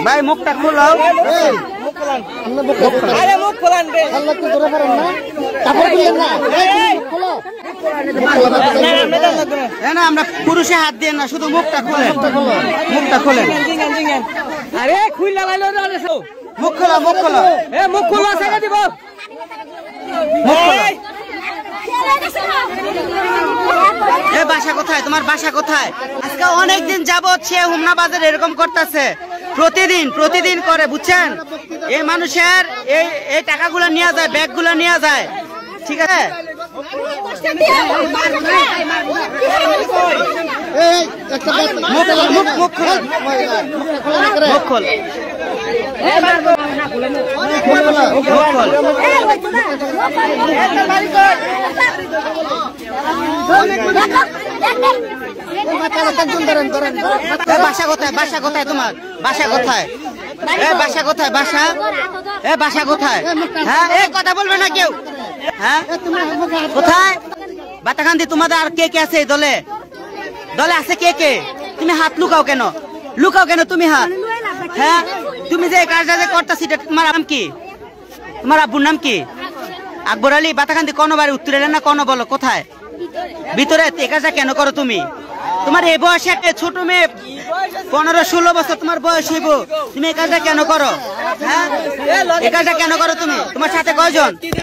ভাই মুখটা খোলাও। না আমরা পুরুষে হাত দিয়ে না, শুধু মুখটা খোলেন, মুখটা খোলেন। আরে খুইলা লাইলো মুখ খোলা, মুখ খোলা, মুখ খোলা ছেড়ে দিব। মুখ খোলা। বাসা কোথায় তোমার? বাসা কোথায়? আজকে অনেকদিন যাবত সে হুমনা বাজার এরকম করতেছে, প্রতিদিন করে, বুঝছেন? এই মানুষের এই টাকাগুলো নিয়ে যায়, ব্যাগগুলো নিয়ে যায়, ঠিক আছে? বাসা কোথায়? বাসা কোথায় তোমার? বাসা কোথায়? বাসা কোথায়? বাসা বাসা কোথায়? হ্যাঁ এই কথা বলবে না কেউ। হ্যাঁ কোথায়? বাতাকান্দি তোমাদের আর কে কে আছে এই দলে? দলে আছে কে কে? তুমি হাত লুকাও কেন? লুকাও কেন তুমি হাত? হ্যাঁ তুমি যে কাজটা যে করতেছি তোমার নাম কি? তোমার আব্বুর নাম কি? আকবর আলী। বাতাকান্দি কোন বাড়ি? উত্তরে না কোন? বলো কোথায়? ভিতরে। এই কাজটা কেন করো তুমি? তোমার এই বয়সে একটা ছোট মেয়ে 15-16 বছর তোমার বয়স হইব, তুমি এই কাজটা কেন করো? হ্যাঁ এই কাজটা কেন করো তুমি? তোমার সাথে কয়জন?